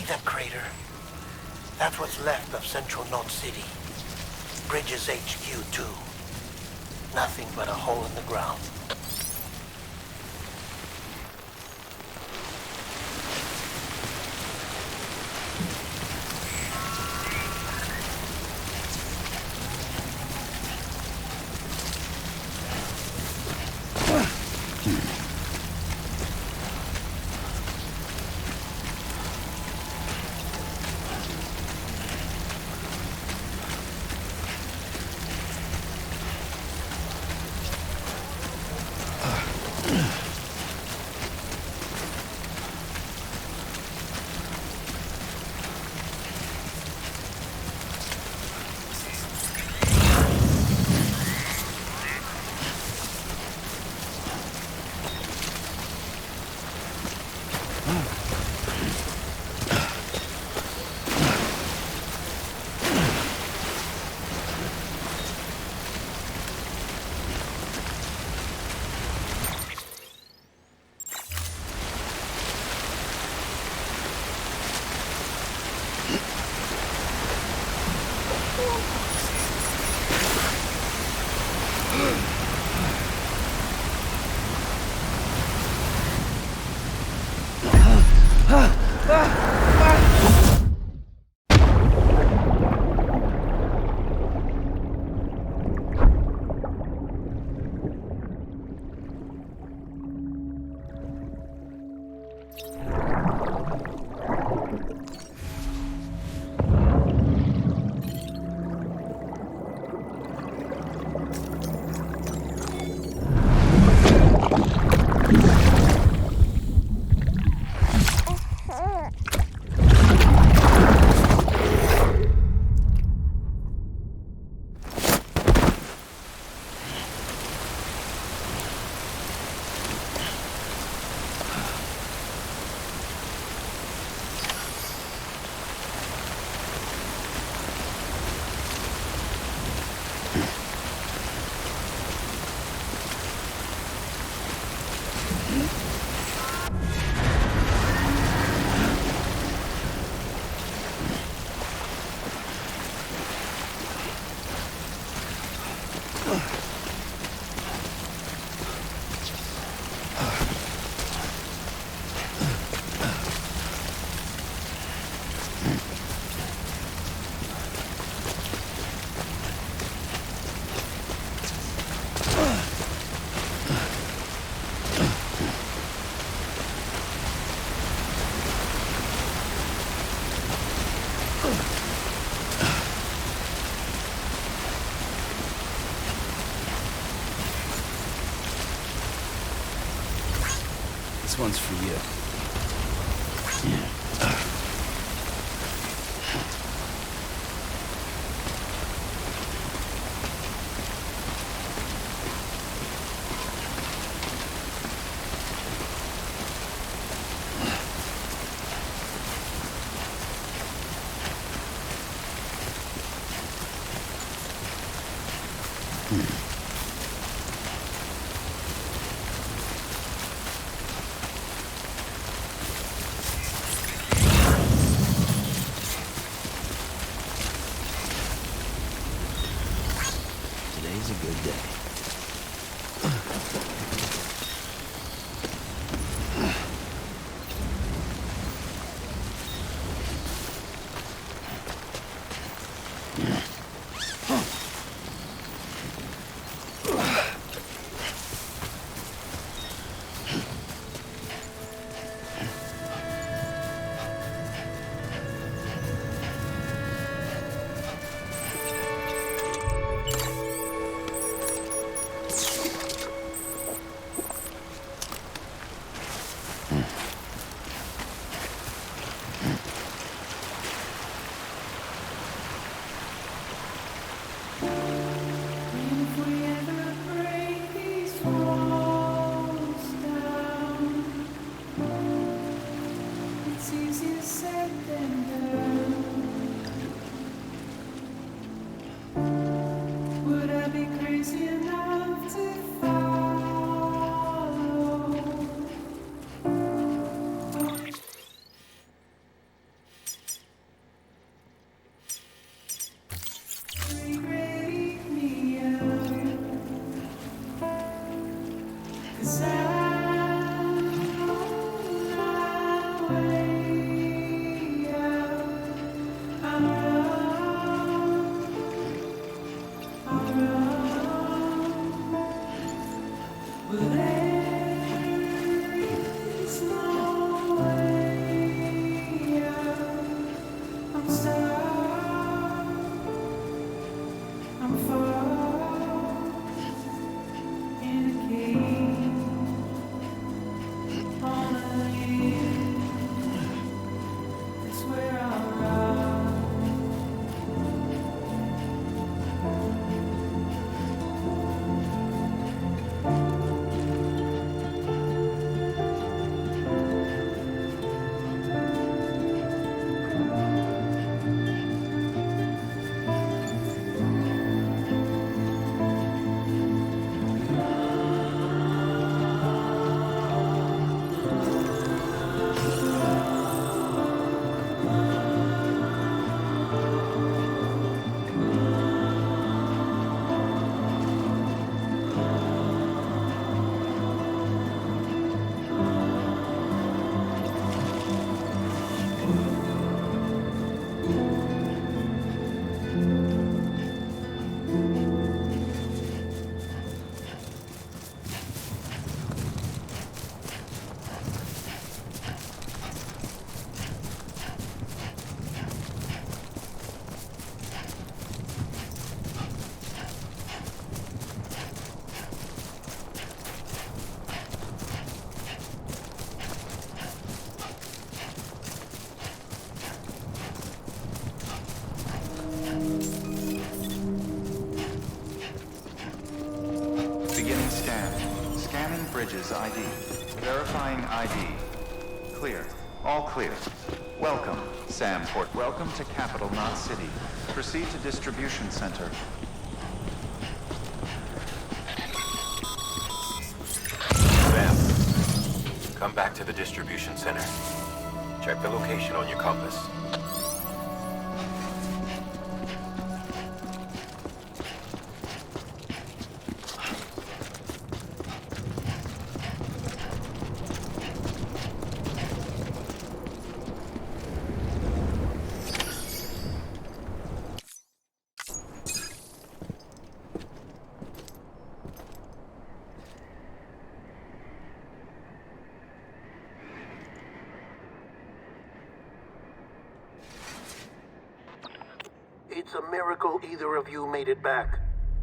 that crater? That's what's left of Central Knot City. Bridges HQ too. Nothing but a hole in the ground. This one's for you. Today's a good day. Bridges ID. Verifying ID. Clear. All clear. Welcome, Sam Port. Welcome to Capital Knot City. Proceed to Distribution Center. Sam, come back to the distribution center. Check the location on your compass. It's a miracle either of you made it back.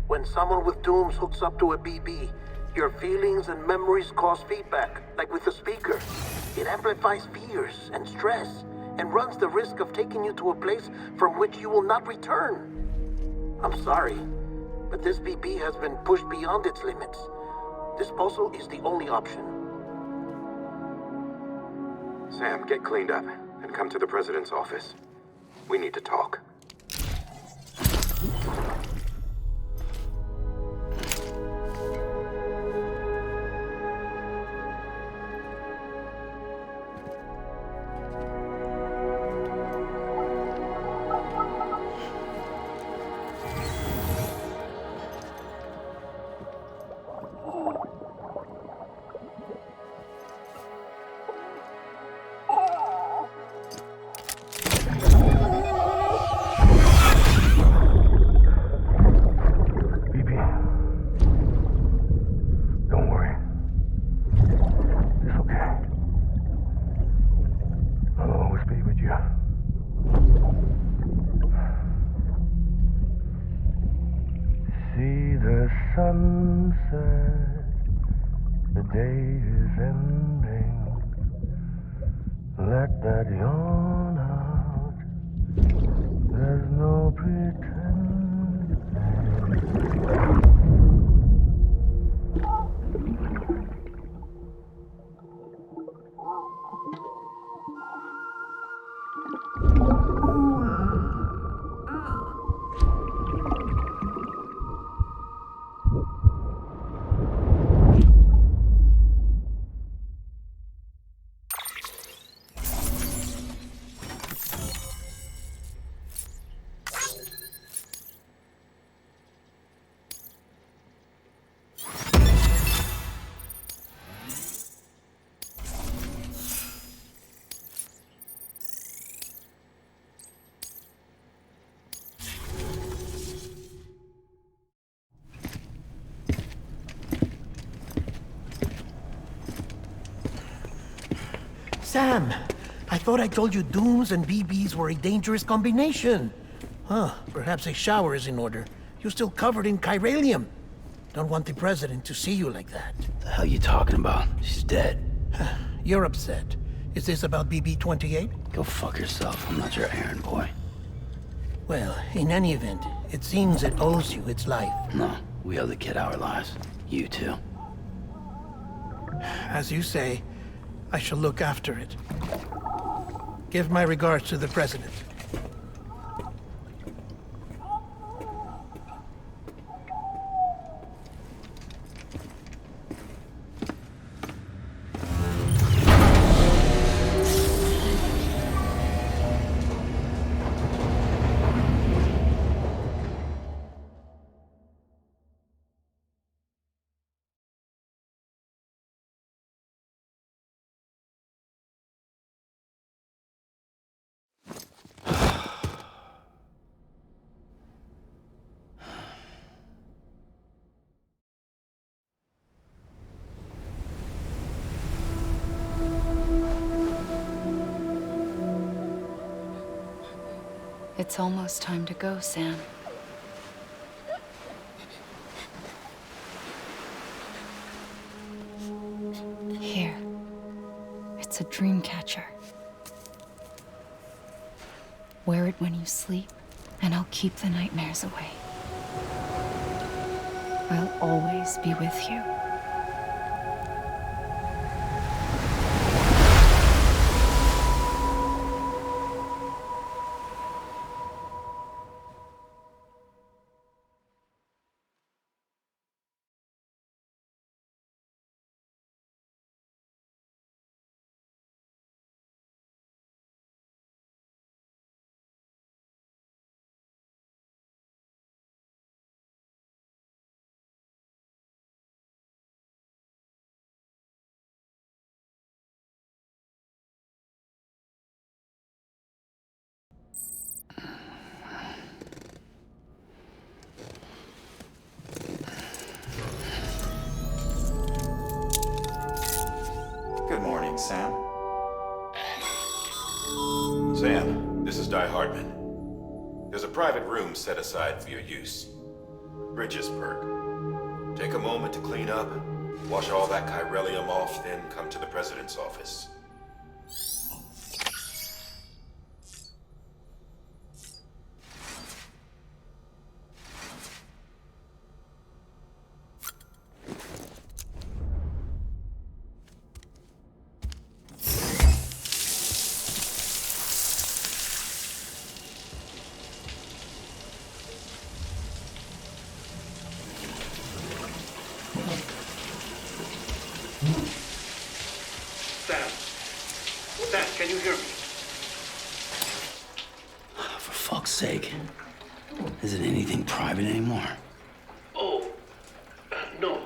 When someone with dooms hooks up to a BB, your feelings and memories cause feedback, like with the speaker. It amplifies fears and stress, and runs the risk of taking you to a place from which you will not return. I'm sorry, but this BB has been pushed beyond its limits. Disposal is the only option. Sam, get cleaned up and come to the President's office. We need to talk. Sunset, the day is ending. Let that yawn out. There's no pretending. Sam, I thought I told you dooms and BBs were a dangerous combination. Huh, perhaps a shower is in order. You're still covered in chiralium. Don't want the President to see you like that. The hell you talking about? She's dead. You're upset. Is this about BB-28? Go fuck yourself. I'm not your errand boy. Well, in any event, it seems it owes you its life. No, we owe the kid our lives. You too. As you say, I shall look after it. Give my regards to the President. It's almost time to go, Sam. Here. It's a dream catcher. Wear it when you sleep, and I'll keep the nightmares away. I'll always be with you. Hartman. There's a private room set aside for your use. Bridges perk. Take a moment to clean up, wash all that chiralium off, then come to the President's office. Sam, can you hear me? For fuck's sake. Is it anything private anymore? Oh, no.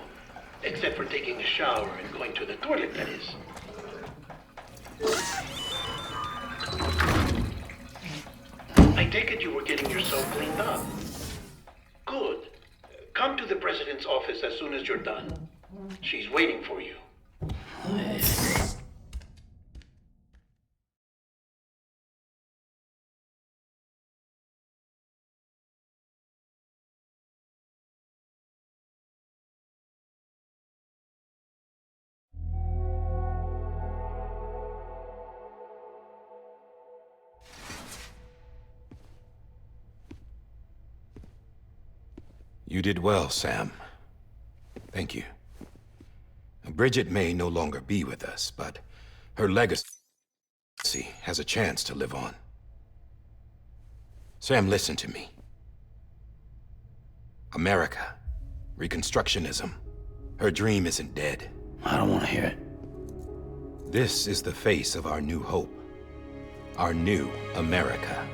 Except for taking a shower and going to the toilet, that is. I take it you were getting yourself cleaned up. Good. Come to the President's office as soon as you're done. She's waiting for you. You did well, Sam. Thank you. Bridget may no longer be with us, but her legacy has a chance to live on. Sam, listen to me. America, Reconstructionism, her dream isn't dead. I don't want to hear it. This is the face of our new hope. Our new America.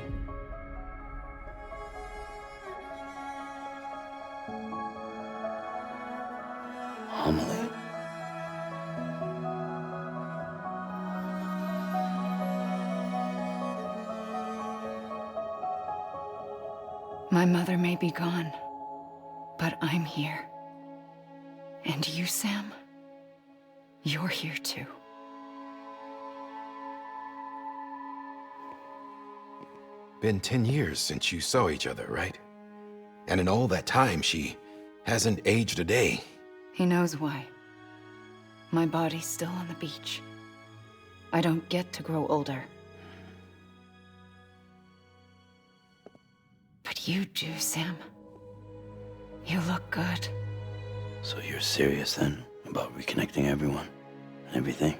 Amelie. My mother may be gone, but I'm here. And you, Sam? You're here too. Been 10 years since you saw each other, right? And in all that time, she hasn't aged a day. He knows why. My body's still on the beach. I don't get to grow older. But you do, Sam. You look good. So you're serious then about reconnecting everyone and everything?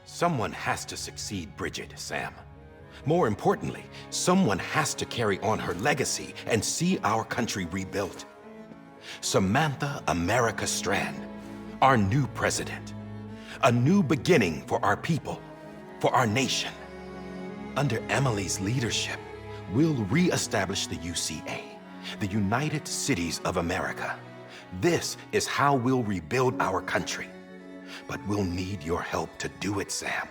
Someone has to succeed Bridget, Sam. More importantly, someone has to carry on her legacy and see our country rebuilt. Samantha America Strand, our new president. A new beginning for our people, for our nation. Under Emily's leadership, we'll re-establish the UCA, the United Cities of America. This is how we'll rebuild our country. But we'll need your help to do it, Sam.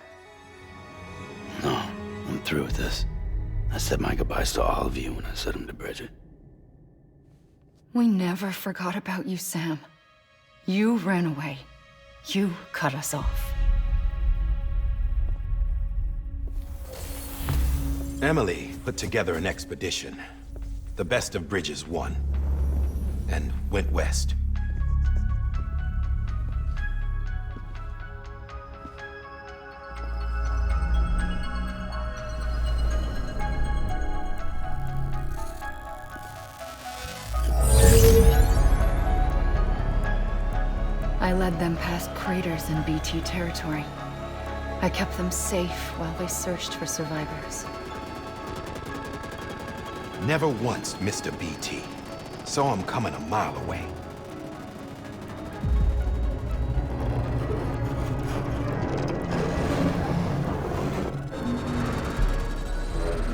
No, I'm through with this. I said my goodbyes to all of you when I said them to Bridget. We never forgot about you, Sam. You ran away. You cut us off. Emily put together an expedition. The best of Bridges won. And went west. I led them past craters in BT territory. I kept them safe while they searched for survivors. Never once missed a BT. Saw him coming a mile away.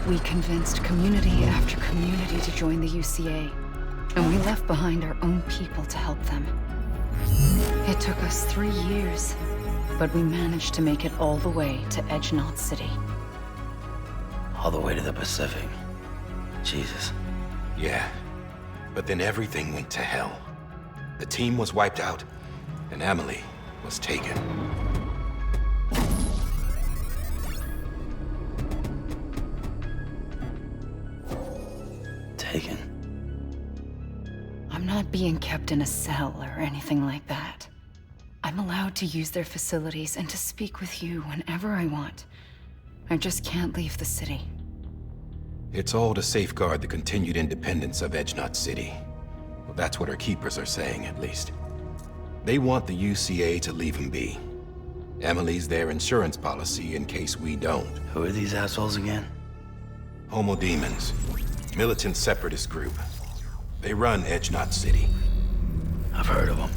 We convinced community after community to join the UCA, and we left behind our own people to help them. It took us 3 years, but we managed to make it all the way to Edgenalt City. All the way to the Pacific. Jesus. Yeah, but then everything went to hell. The team was wiped out, and Emily was taken. being kept in a cell or anything like that. I'm allowed to use their facilities and to speak with you whenever I want. I just can't leave the city. It's all to safeguard the continued independence of Edgenot City. Well, that's what our keepers are saying, at least. They want the UCA to leave him be. Emily's their insurance policy in case we don't. Who are these assholes again? Homo Demons. Militant separatist group. They run Edgenot City. I've heard of them.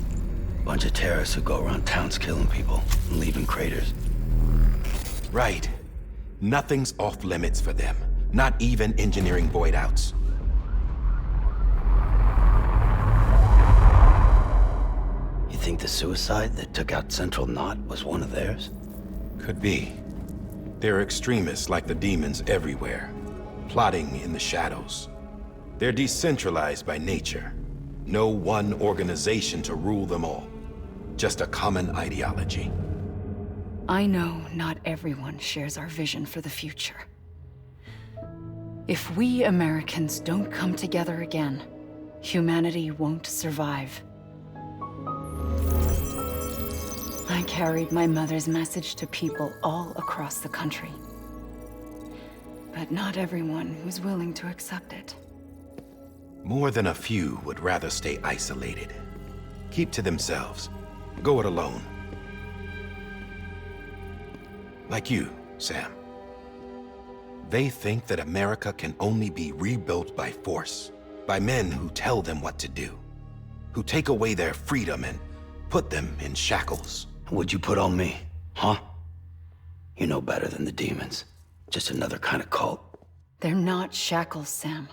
Bunch of terrorists who go around towns killing people and leaving craters. Right. Nothing's off limits for them. Not even engineering void outs. You think the suicide that took out Central Knot was one of theirs? Could be. There are extremists like the demons everywhere, plotting in the shadows. They're decentralized by nature. No one organization to rule them all. Just a common ideology. I know not everyone shares our vision for the future. If we Americans don't come together again, humanity won't survive. I carried my mother's message to people all across the country. But not everyone was willing to accept it. More than a few would rather stay isolated. Keep to themselves. Go it alone. Like you, Sam. They think that America can only be rebuilt by force, by men who tell them what to do, who take away their freedom and put them in shackles. What'd you put on me, huh? You know better than the demons. Just another kind of cult. They're not shackles, Sam.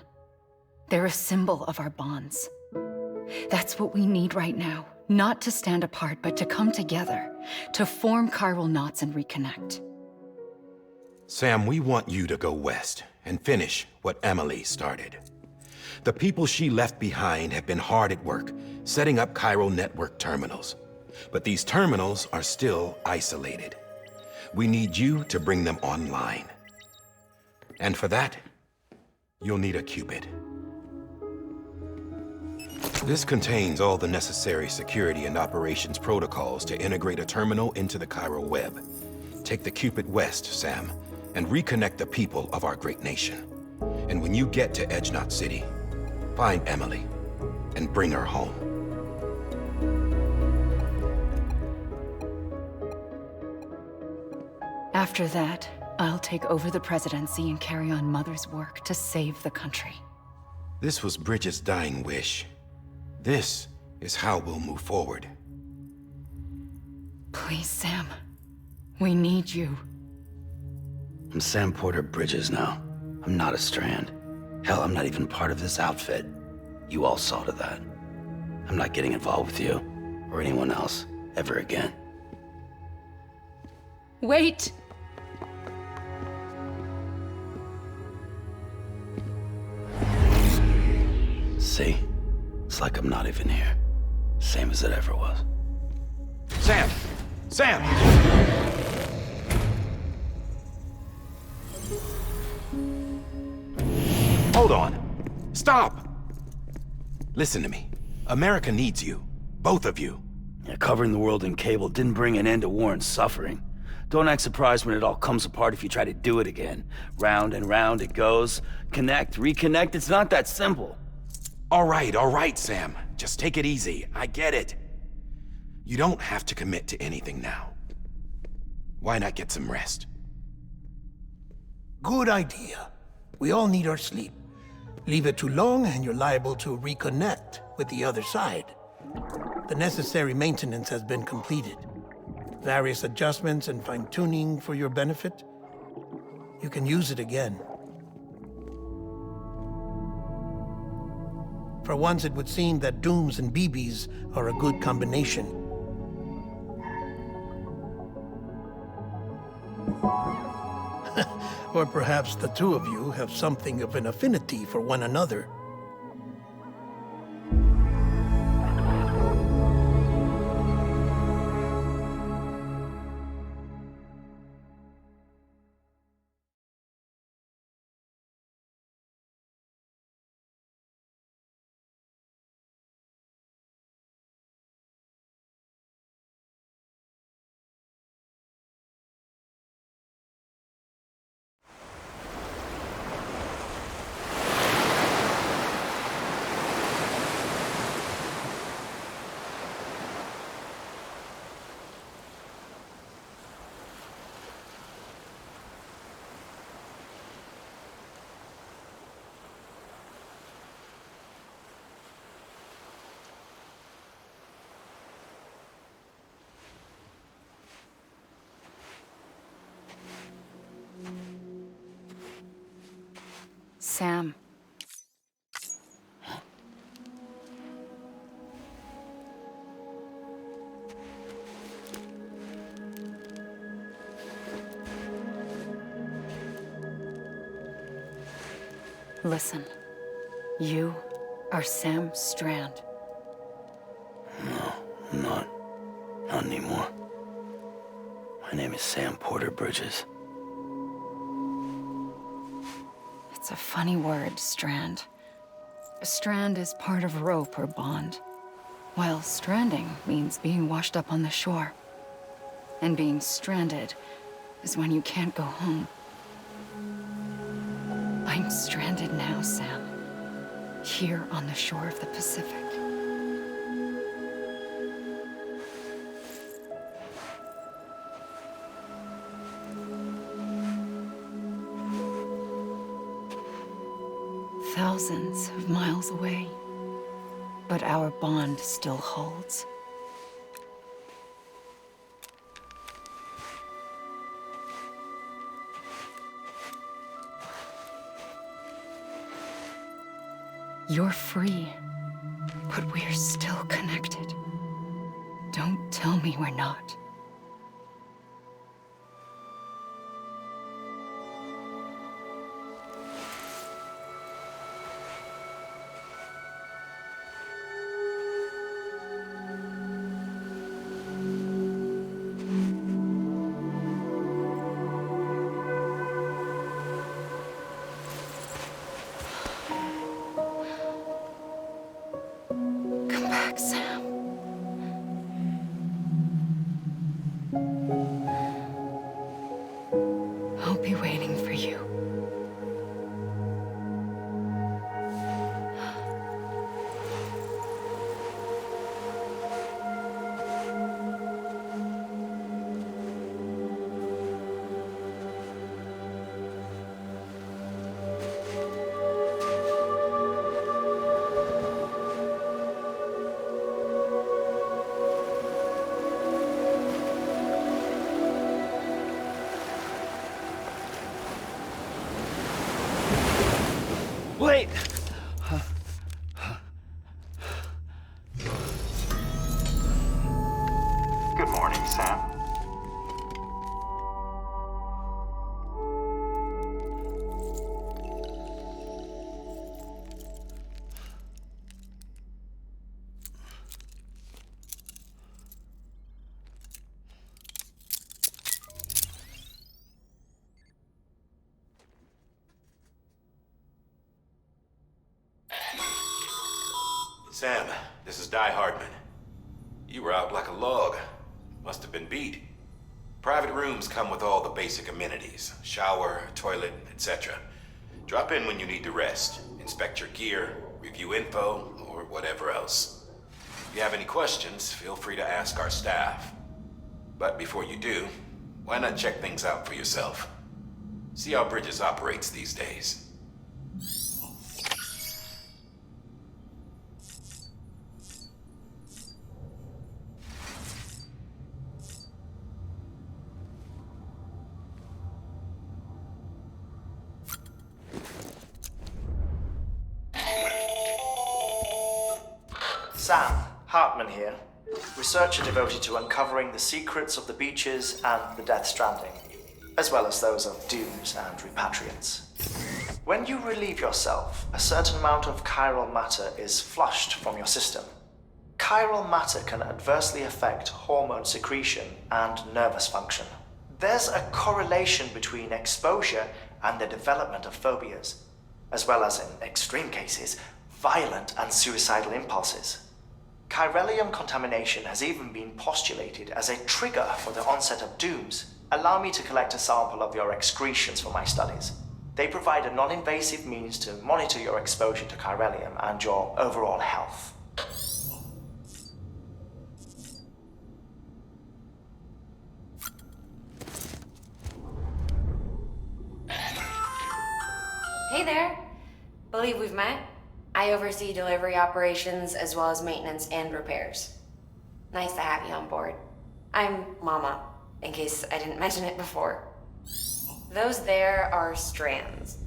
They're a symbol of our bonds. That's what we need right now. Not to stand apart, but to come together, to form chiral knots and reconnect. Sam, we want you to go west and finish what Emily started. The people she left behind have been hard at work, setting up chiral network terminals. But these terminals are still isolated. We need you to bring them online. And for that, you'll need a Cupid. This contains all the necessary security and operations protocols to integrate a terminal into the chiral web. Take the Cupid west, Sam, and reconnect the people of our great nation. And when you get to Edgenot City, find Emily and bring her home. After that, I'll take over the presidency and carry on Mother's work to save the country. This was Bridget's dying wish. This is how we'll move forward. Please, Sam. We need you. I'm Sam Porter Bridges now. I'm not a Strand. Hell, I'm not even part of this outfit. You all saw to that. I'm not getting involved with you, or anyone else, ever again. Wait! See? It's like I'm not even here. Same as it ever was. Sam! Sam! Hold on. Stop! Listen to me. America needs you. Both of you. Yeah, covering the world in cable didn't bring an end to war and suffering. Don't act surprised when it all comes apart if you try to do it again. Round and round it goes. Connect, reconnect, it's not that simple. All right, Sam. Just take it easy. I get it. You don't have to commit to anything now. Why not get some rest? Good idea. We all need our sleep. Leave it too long and you're liable to reconnect with the other side. The necessary maintenance has been completed. Various adjustments and fine-tuning for your benefit. You can use it again. For once, it would seem that Dooms and BBs are a good combination. Or perhaps the two of you have something of an affinity for one another. Sam. Listen, you are Sam Strand. No, I'm not. Not anymore. My name is Sam Porter Bridges. It's a funny word, strand. A strand is part of rope or bond, while stranding means being washed up on the shore. And being stranded is when you can't go home. I'm stranded now, Sam. Here on the shore of the Pacific. Thousands of miles away, but our bond still holds. You're free, but we're still connected. Don't tell me we're not. Come back, Sam. I'll be waiting for you. Wait! Good morning, Sam. Sam, this is Di Hardman. You were out like a log. Must have been beat. Private rooms come with all the basic amenities. Shower, toilet, etc. Drop in when you need to rest. Inspect your gear, review info, or whatever else. If you have any questions, feel free to ask our staff. But before you do, why not check things out for yourself? See how Bridges operates these days. Sam, Hartman here, researcher devoted to uncovering the secrets of the beaches and the Death Stranding, as well as those of dooms and repatriates. When you relieve yourself, a certain amount of chiral matter is flushed from your system. Chiral matter can adversely affect hormone secretion and nervous function. There's a correlation between exposure and the development of phobias, as well as, in extreme cases, violent and suicidal impulses. Chiralium contamination has even been postulated as a trigger for the onset of dooms. Allow me to collect a sample of your excretions for my studies. They provide a non-invasive means to monitor your exposure to chiralium and your overall health. Hey there. Believe we've met. I oversee delivery operations as well as maintenance and repairs. Nice to have you on board. I'm Mama, in case I didn't mention it before. Those there are strands.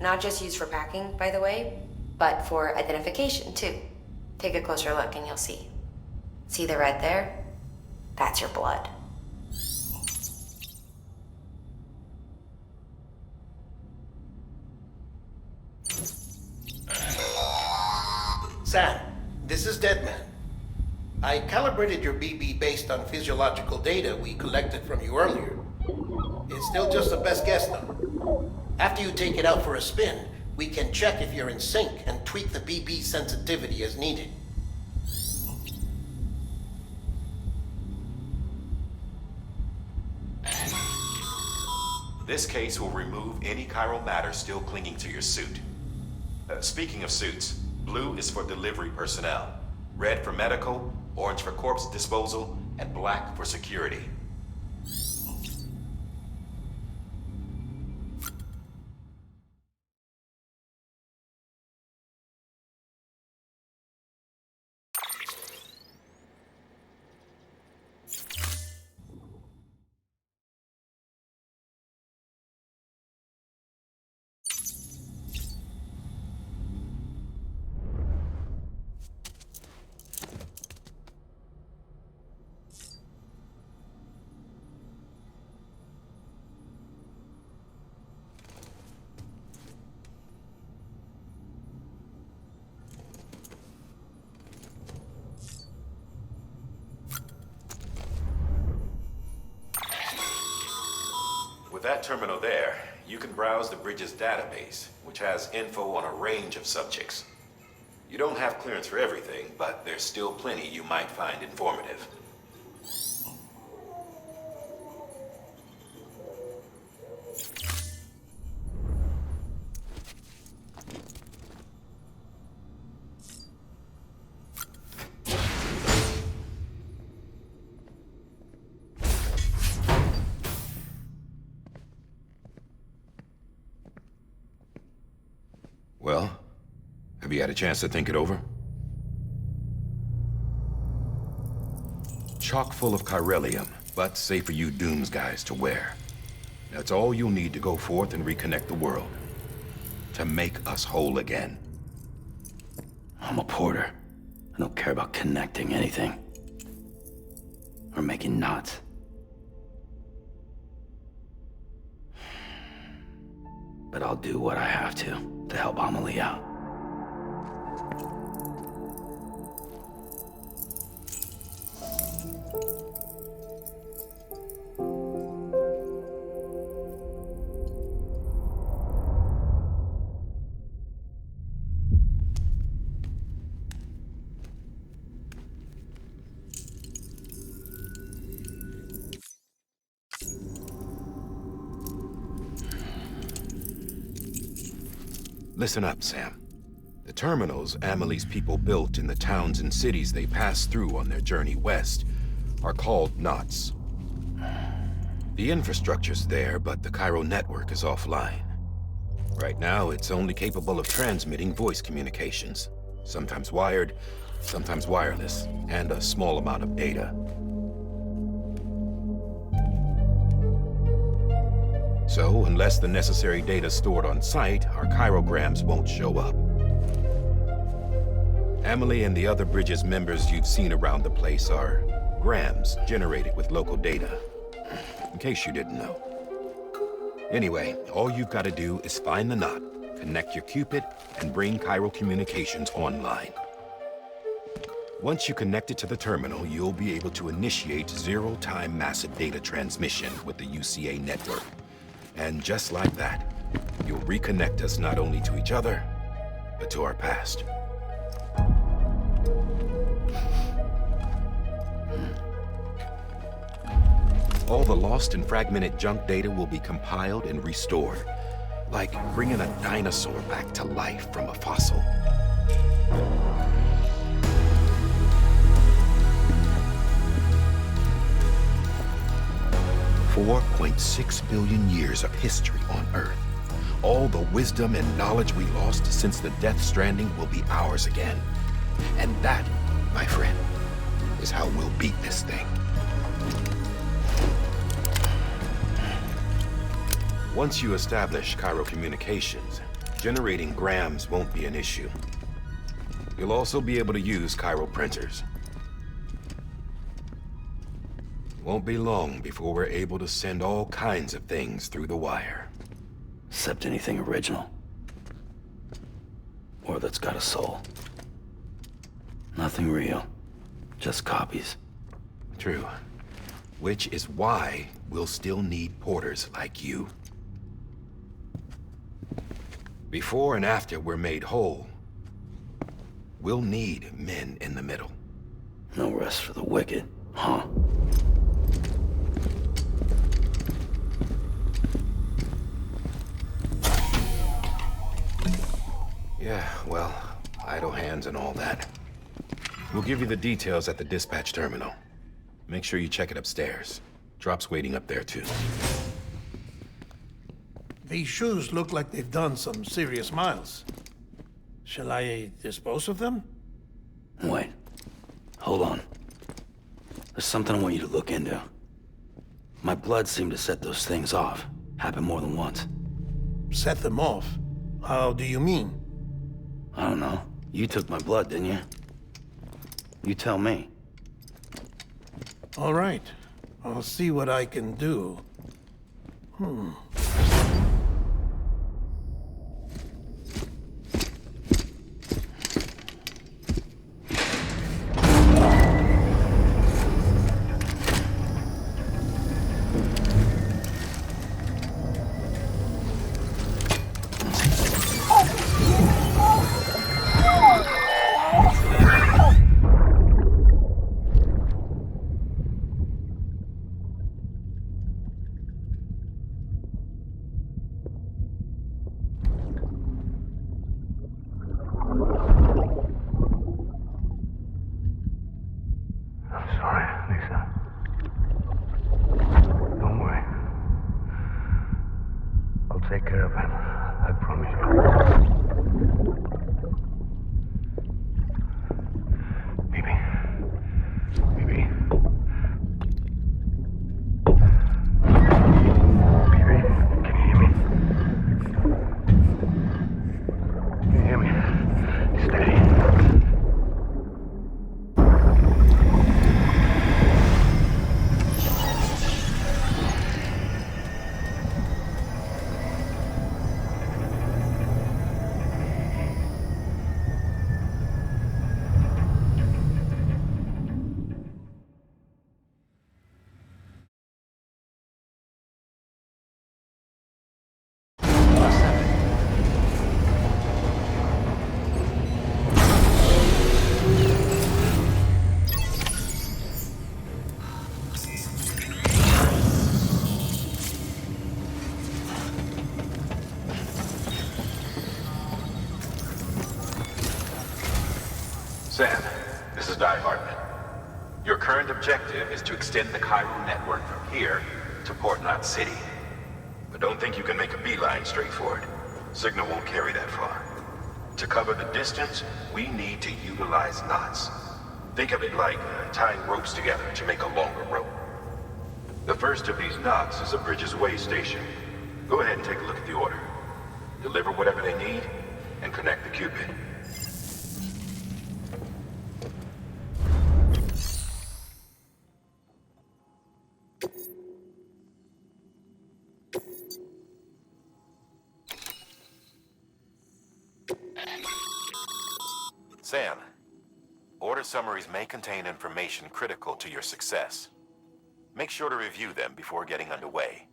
Not just used for packing, by the way, but for identification, too. Take a closer look and you'll see. See the red there? That's your blood. Sam, this is Deadman. I calibrated your BB based on physiological data we collected from you earlier. It's still just a best guess, though. After you take it out for a spin, we can check if you're in sync and tweak the BB sensitivity as needed. This case will remove any chiral matter still clinging to your suit. Speaking of suits, blue is for delivery personnel, red for medical, orange for corpse disposal, and black for security. With that terminal there, you can browse the bridge's database, which has info on a range of subjects. You don't have clearance for everything, but there's still plenty you might find informative. Well, have you had a chance to think it over? Chock full of chiralium, but safe for you Dooms guys to wear. That's all you'll need to go forth and reconnect the world. To make us whole again. I'm a porter. I don't care about connecting anything. Or making knots. But I'll do what I have to help Amelie out. Listen up, Sam. The terminals Amelie's people built in the towns and cities they passed through on their journey west are called knots. The infrastructure's there, but the Cairo network is offline. Right now, it's only capable of transmitting voice communications, sometimes wired, sometimes wireless, and a small amount of data. So, unless the necessary data stored on site, our chirograms won't show up. Amelie and the other Bridges members you've seen around the place are grams generated with local data, in case you didn't know. Anyway, all you've got to do is find the knot, connect your Cupid, and bring Cairo communications online. Once you connect it to the terminal, you'll be able to initiate zero-time massive data transmission with the UCA network. And just like that, you'll reconnect us not only to each other, but to our past. All the lost and fragmented junk data will be compiled and restored, like bringing a dinosaur back to life from a fossil. 4.6 billion years of history on Earth. All the wisdom and knowledge we lost since the Death Stranding will be ours again. And that, my friend, is how we'll beat this thing. Once you establish Cairo communications, Generating grams won't be an issue. You'll also be able to use chiral printers. Won't be long before we're able to send all kinds of things through the wire. Except anything original. Or that's got a soul. Nothing real. Just copies. True. Which is why we'll still need porters like you. Before and after we're made whole, we'll need men in the middle. No rest for the wicked, huh? Yeah, well, idle hands and all that. We'll give you the details at the dispatch terminal. Make sure you check it upstairs. Drop's waiting up there, too. These shoes look like they've done some serious miles. Shall I dispose of them? Wait. Hold on. There's something I want you to look into. My blood seemed to set those things off. Happened more than once. Set them off? How do you mean? I don't know. You took my blood, didn't you? You tell me. All right. I'll see what I can do. Take care of him. I promise you. Baby. Baby. Baby, can you hear me? Can you hear me? Steady. Sam, this is Di Hartman. Your current objective is to extend the chiral network from here to Port Knot City. But don't think you can make a beeline straight for it. Signal won't carry that far. To cover the distance, we need to utilize knots. Think of it like tying ropes together to make a longer rope. The first of these knots is a Bridges Way station. Go ahead and take a look at the order. Deliver whatever they need, and connect the Cupid. Sam, order summaries may contain information critical to your success. Make sure to review them before getting underway.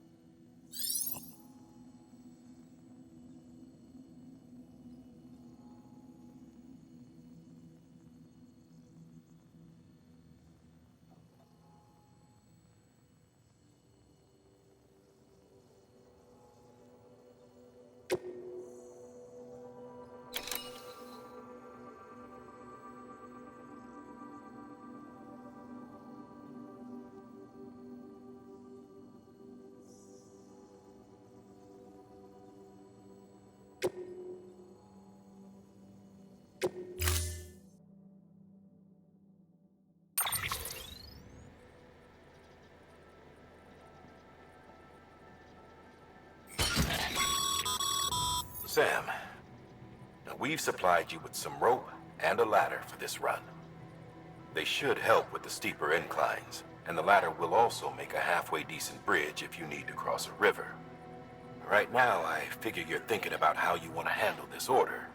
Sam, We've supplied you with some rope and a ladder for this run. They should help with the steeper inclines, and the ladder will also make a halfway decent bridge if you need to cross a river. Right now, I figure you're thinking about how you want to handle this order.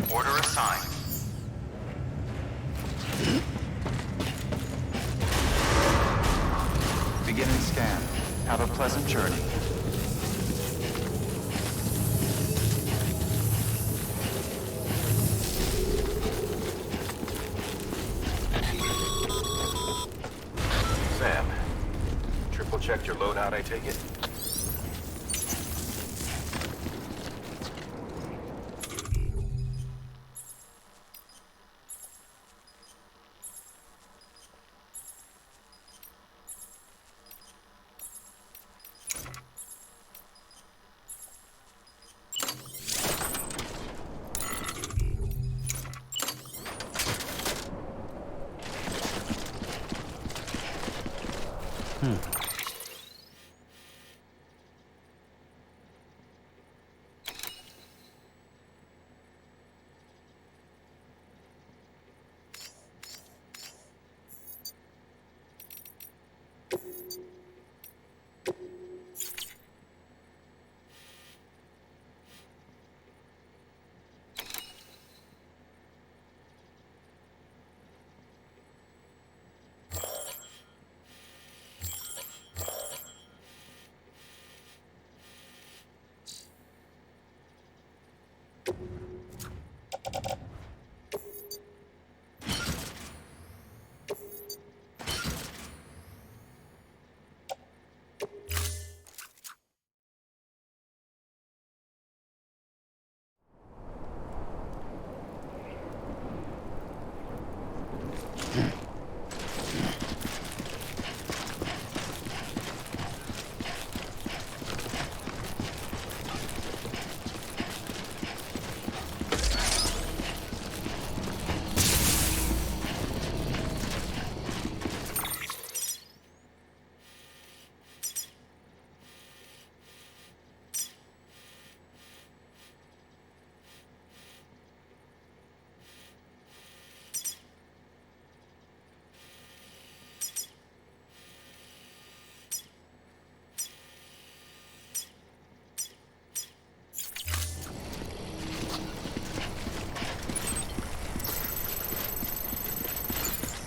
Order assigned. Beginning scan. Have a pleasant journey. Sam, triple checked your loadout, I take it?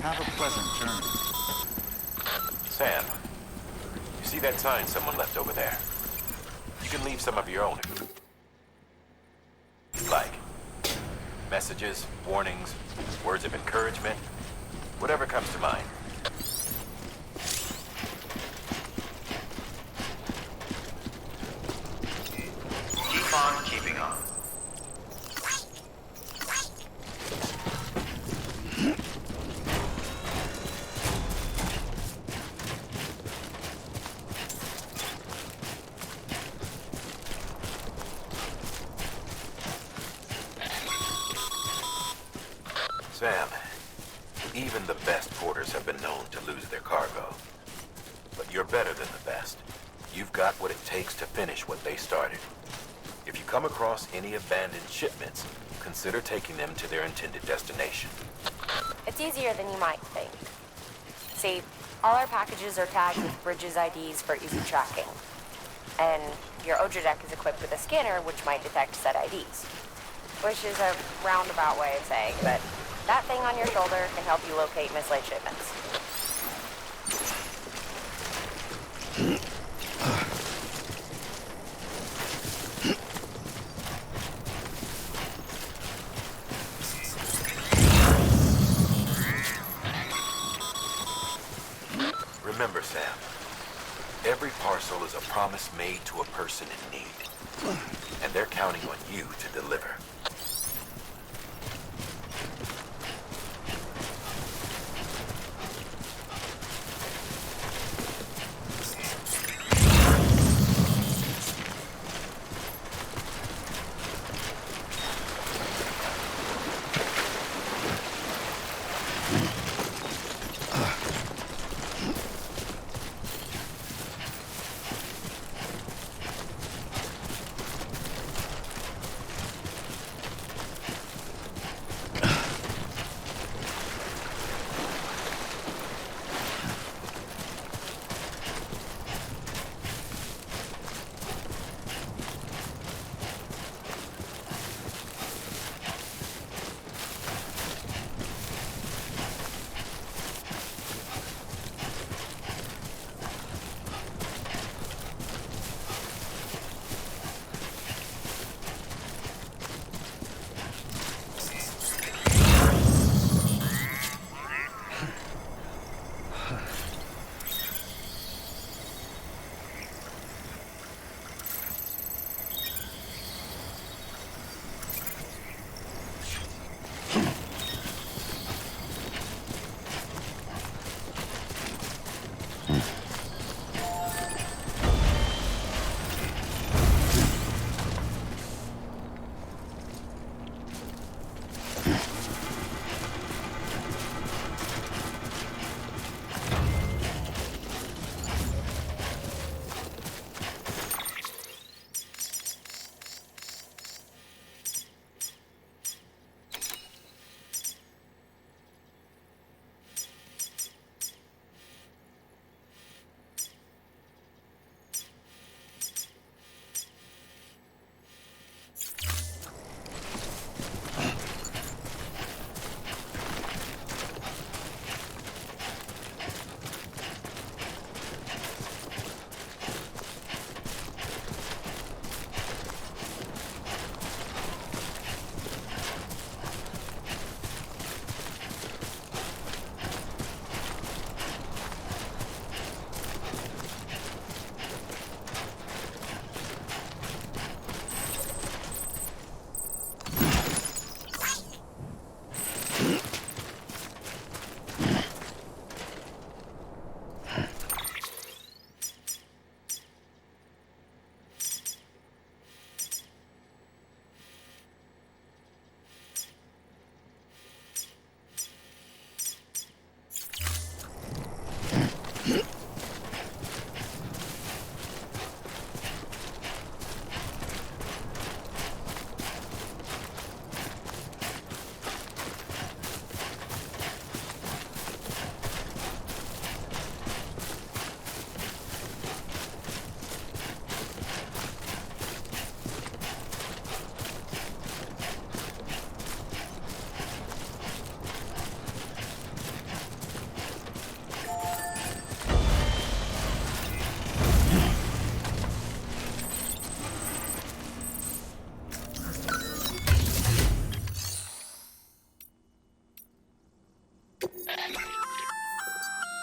Have a pleasant journey. Sam, you see that sign someone left over there? You can leave some of your own if you like. Messages, warnings, words of encouragement, whatever comes to mind. Keep on keeping on. Sam, even the best porters have been known to lose their cargo. But you're better than the best. You've got what it takes to finish what they started. If you come across any abandoned shipments, consider taking them to their intended destination. It's easier than you might think. See, all our packages are tagged with Bridges IDs for easy tracking. And your Odra deck is equipped with a scanner which might detect said IDs. Which is a roundabout way of saying that That thing on your shoulder can help you locate mislaid shipments. Remember, Sam, every parcel is a promise made to a person in need. And they're counting on you to deliver.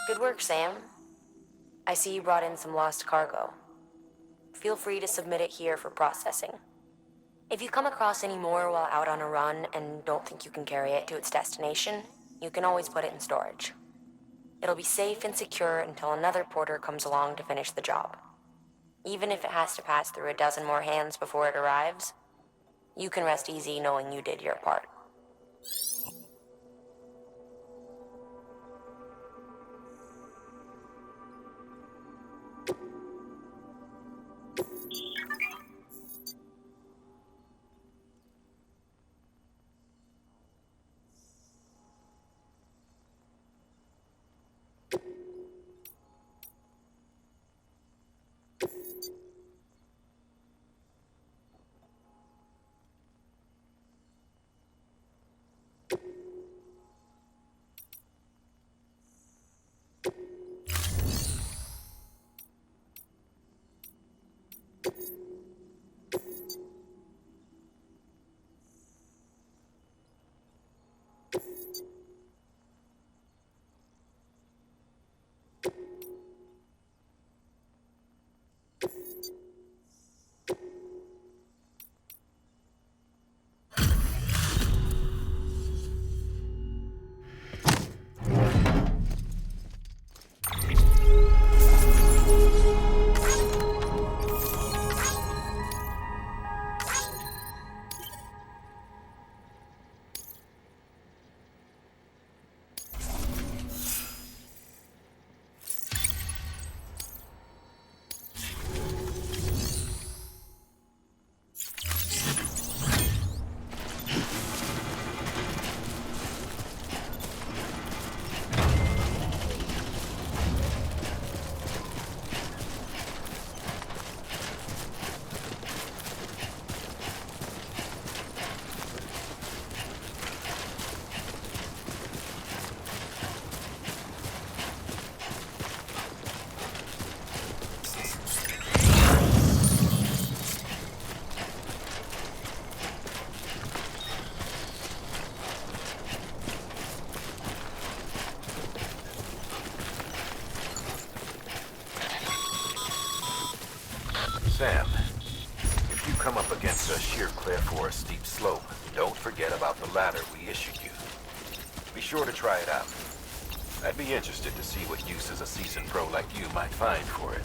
Good work, Sam. I see you brought in some lost cargo. Feel free to submit it here for processing. If you come across any more while out on a run and don't think you can carry it to its destination, you can always put it in storage. It'll be safe and secure until another porter comes along to finish the job. Even if it has to pass through a dozen more hands before it arrives, you can rest easy knowing you did your part. Sam, if you come up against a sheer cliff or a steep slope, don't forget about the ladder we issued you. Be sure to try it out. I'd be interested to see what uses a seasoned pro like you might find for it.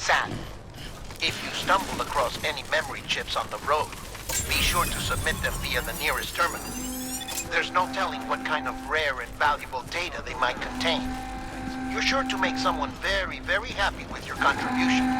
Sam, if you stumble across any memory chips on the road, be sure to submit them via the nearest terminal. There's no telling what kind of rare and valuable data they might contain. You're sure to make someone very, very happy with your contribution.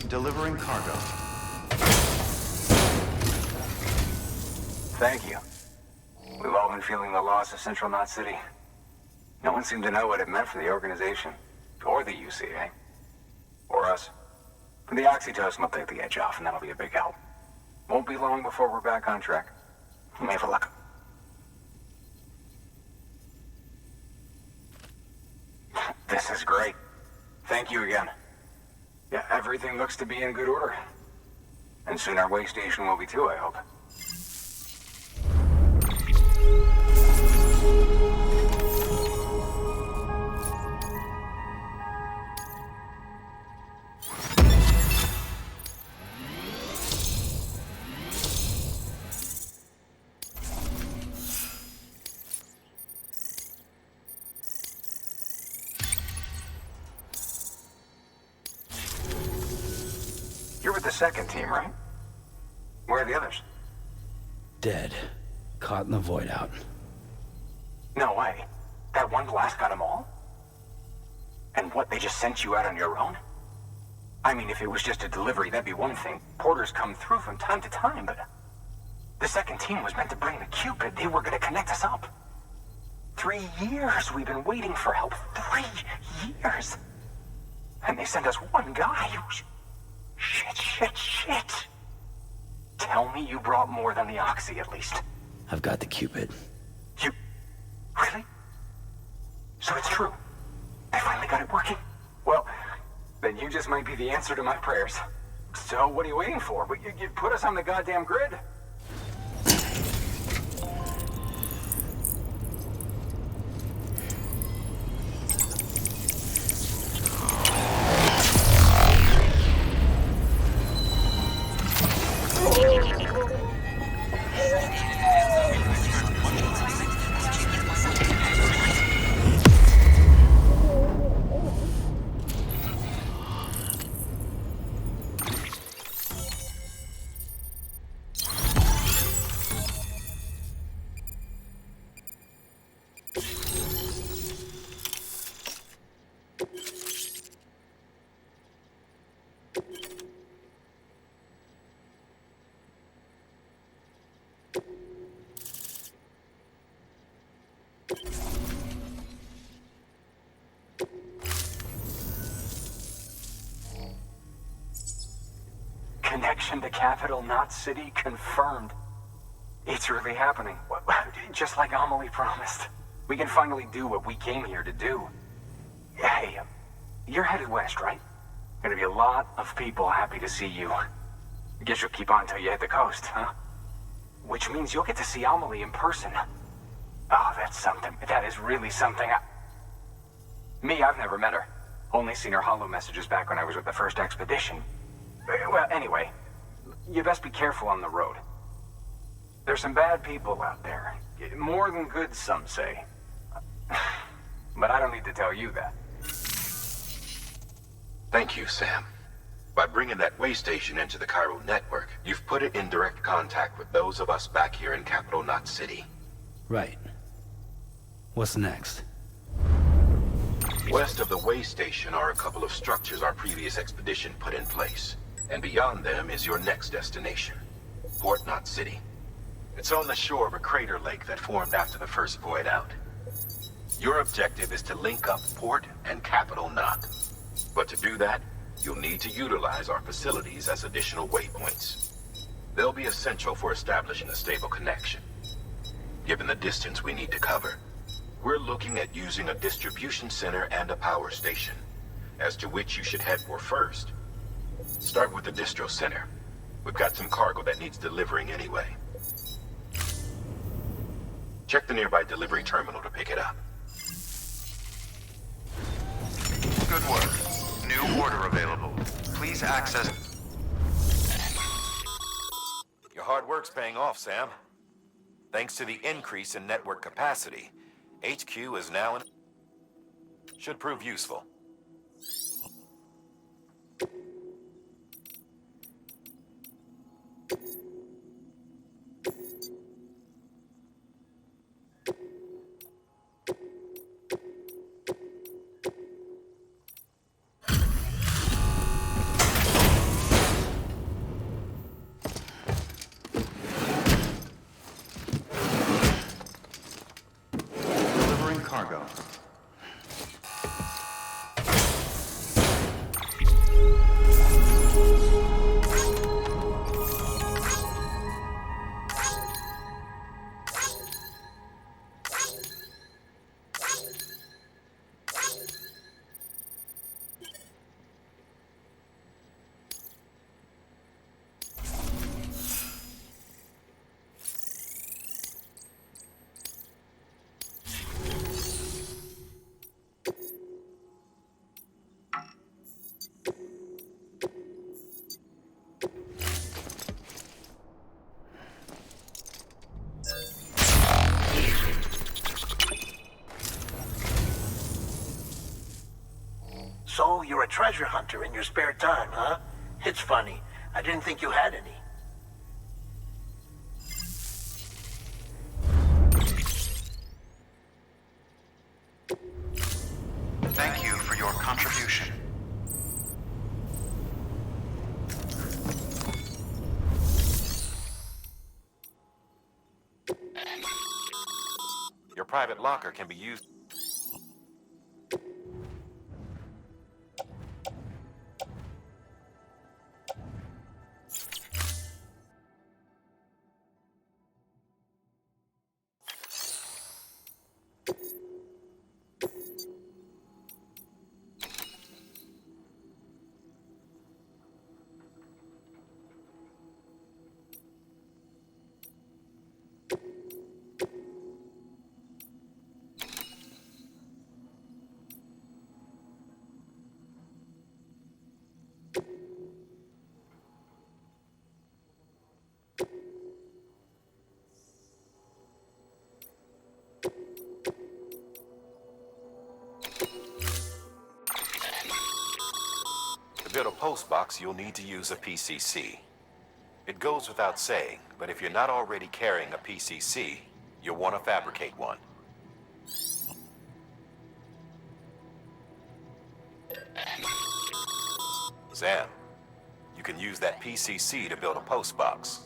Delivering cargo. Thank you. We've all been feeling the loss of Central Knot City. No one seemed to know what it meant for the organization, or the UCA, or us. The oxytocin will take the edge off, and that'll be a big help. Won't be long before we're back on track. We may have a luck. This is great. Thank you again. Yeah, everything looks to be in good order. And soon our way station will be too, I hope. You're with the second team, right? Where are the others? Dead. Caught in the void out. No way. That one blast got them all? And what, they just sent you out on your own? I mean, if it was just a delivery, that'd be one thing. Porters come through from time to time, but... The second team was meant to bring the Cupid. They were gonna connect us up. 3 years we've been waiting for help. 3 years! And they sent us one guy who's... Shit. Tell me you brought more than the Oxy, at least. I've got the Cupid. You... Really? So it's true. I finally got it working. Well, then you just might be the answer to my prayers. So what are you waiting for? You put us on the goddamn grid. Connection to Capital Knot City confirmed. It's really happening. Just like Amelie promised. We can finally do what we came here to do. Hey, you're headed west, right? Gonna be a lot of people happy to see you. Guess you'll keep on till you hit the coast, huh? Which means you'll get to see Amelie in person. Oh, that's something. That is really something. Me, I've never met her. Only seen her holo messages back when I was with the first expedition. Well, anyway, you best be careful on the road. There's some bad people out there. More than good, some say. But I don't need to tell you that. Thank you, Sam. By bringing that way station into the Cairo network, you've put it in direct contact with those of us back here in Capital Knot City. Right. What's next? West of the way station are a couple of structures our previous expedition put in place. And beyond them is your next destination, Port Knot City. It's on the shore of a crater lake that formed after the first void out. Your objective is to link up Port and Capital Knot. But to do that, you'll need to utilize our facilities as additional waypoints. They'll be essential for establishing a stable connection. Given the distance we need to cover, we're looking at using a distribution center and a power station, as to which you should head for first. Start with the distro center. We've got some cargo that needs delivering anyway. Check the nearby delivery terminal to pick it up. Good work. New order available. Please access... Your hard work's paying off, Sam. Thanks to the increase in network capacity, HQ is now in... Should prove useful. Delivering cargo. So, you're a treasure hunter in your spare time, huh? It's funny. I didn't think you had any. Thank you for your contribution. Your private locker can be used... To build a post box, you'll need to use a PCC. It goes without saying, but if you're not already carrying a PCC, you'll want to fabricate one. Sam, you can use that PCC to build a post box.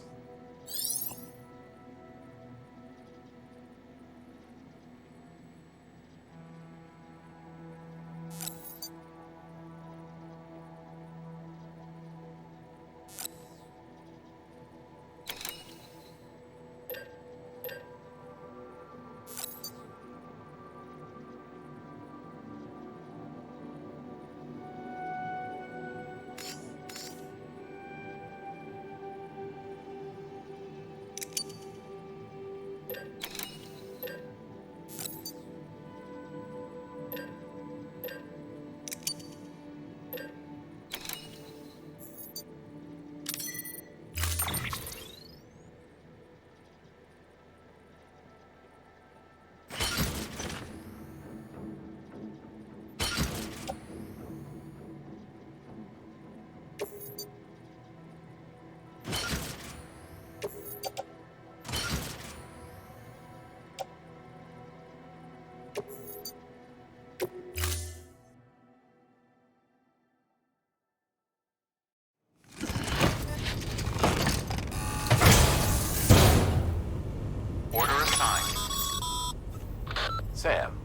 Sam,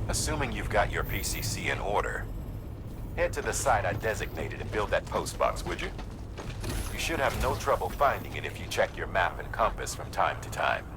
assuming you've got your PCC in order, head to the site I designated and build that postbox, would you? You should have no trouble finding it if you check your map and compass from time to time.